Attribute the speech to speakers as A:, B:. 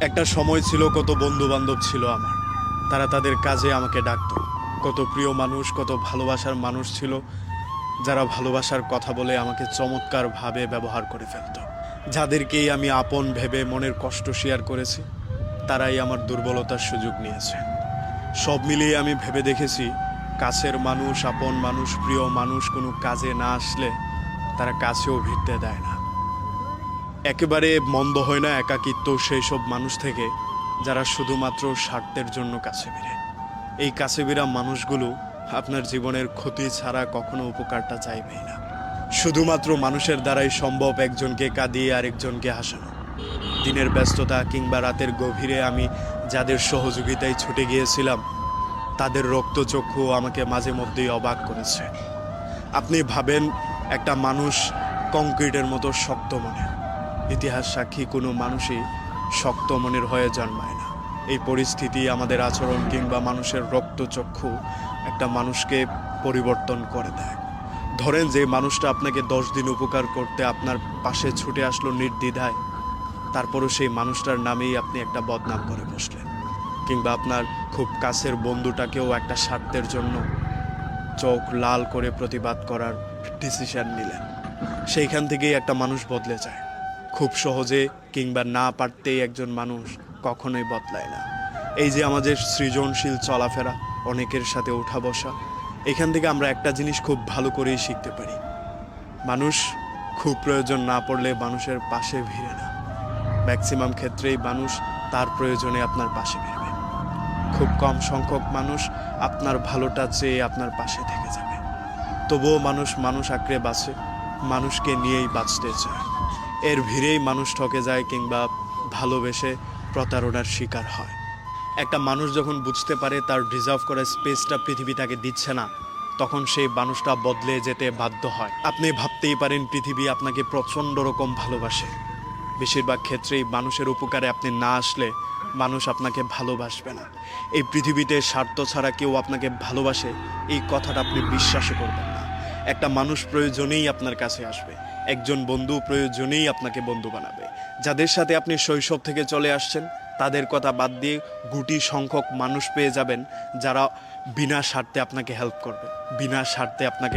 A: একটা সময় ছিল, কত বন্ধু বান্ধব ছিল আমার, তারা তাদের কাজে আমাকে ডাকতো। কত প্রিয় মানুষ, কত ভালোবাসার মানুষ ছিল, যারা ভালোবাসার কথা বলে আমাকে চমৎকারভাবে ব্যবহার করে ফেলতো। যাদেরকেই আমি আপন ভেবে মনের কষ্ট শেয়ার করেছি, তারাই আমার দুর্বলতার সুযোগ নিয়েছে। সব মিলিয়ে আমি ভেবে দেখেছি, কাছের মানুষ, আপন মানুষ, প্রিয় মানুষ কোনো কাজে না আসলে তারা কাছেও ভিড়তে দেয় না। একেবারে মন্দ হয় না একাকিত্ব সেই সব মানুষ থেকে, যারা শুধুমাত্র স্বার্থের জন্য কাছে ভিড়ে। এই কাছে ভিড়া মানুষগুলো আপনার জীবনের ক্ষতি ছাড়া কখনো উপকারটা চাইবেই না। শুধুমাত্র মানুষের দ্বারাই সম্ভব একজনকে কাঁদিয়ে আরেকজনকে হাসানো। দিনের ব্যস্ততা কিংবা রাতের গভীরে আমি যাদের সহযোগিতায় ছুটে গিয়েছিলাম, তাদের রক্তচক্ষু আমাকে মাঝে মধ্যেই অবাক করেছে। আপনি ভাবেন, একটা মানুষ কংক্রিটের মতো শক্ত মনের। ইতিহাস সাক্ষী কোনো মানুষই শক্ত মনের হয়ে জন্মায় না। এই পরিস্থিতি, আমাদের আচরণ কিংবা মানুষের রক্তচক্ষু একটা মানুষকে পরিবর্তন করে দেয়। ধরেন যে মানুষটা আপনাকে 10 দিন উপকার করতে আপনার পাশে ছুটে আসলো নির্দ্বিধায়, তারপরও সেই মানুষটার নামেই আপনি একটা বদনাম করে বসলেন। কিংবা আপনার খুব কাছের বন্ধুটাকেও একটা স্বার্থের জন্য চোখ লাল করে প্রতিবাদ করার ডিসিশন নিলেন। সেইখান থেকেই একটা মানুষ বদলে যায়। খুব সহজে কিংবা না পারতেই একজন মানুষ কখনোই বদলায় না। এই যে আমাদের সৃজনশীল চলাফেরা, অনেকের সাথে ওঠা বসা, এখান থেকে আমরা একটা জিনিস খুব ভালো করেই শিখতে পারি। মানুষ খুব প্রয়োজন না পড়লে মানুষের পাশে ভিড়ে না। ম্যাক্সিমাম ক্ষেত্রেই মানুষ তার প্রয়োজনে আপনার পাশে ভিড়বে। খুব কম সংখ্যক মানুষ আপনার ভালোটা চেয়ে আপনার পাশে থেকে যাবে। তবুও মানুষ আঁকড়ে বাঁচে, মানুষকে নিয়েই বাঁচতে চায়। এর ভিড়েই মানুষ ঠকে যায় কিংবা ভালোবেসে প্রতারণার শিকার হয়। একটা মানুষ যখন বুঝতে পারে তার ডিজার্ভ করা স্পেসটা পৃথিবী তাকে দিচ্ছে না, তখন সেই মানুষটা বদলে যেতে বাধ্য হয়। আপনি ভাবতেই পারেন পৃথিবী আপনাকে প্রচণ্ড রকম ভালোবাসে। বেশিরভাগ ক্ষেত্রেই মানুষের উপকারে আপনি না আসলে মানুষ আপনাকে ভালোবাসবে না। এই পৃথিবীতে স্বার্থ ছাড়া কেউ আপনাকে ভালোবাসে, এই কথাটা আপনি বিশ্বাসও করবেন না। একটা মানুষ প্রয়োজনেই আপনার কাছে আসবে, একজন বন্ধু প্রয়োজনেই আপনাকে বন্ধু বানাবে। যাদের সাথে আপনি শৈশব থেকে চলে আসছেন, তাদের কথা বাদ দিয়ে গুটি সংখ্যক মানুষ পেয়ে যাবেন, যারা বিনা স্বার্থে আপনাকে হেল্প করবে, বিনা স্বার্থে আপনাকে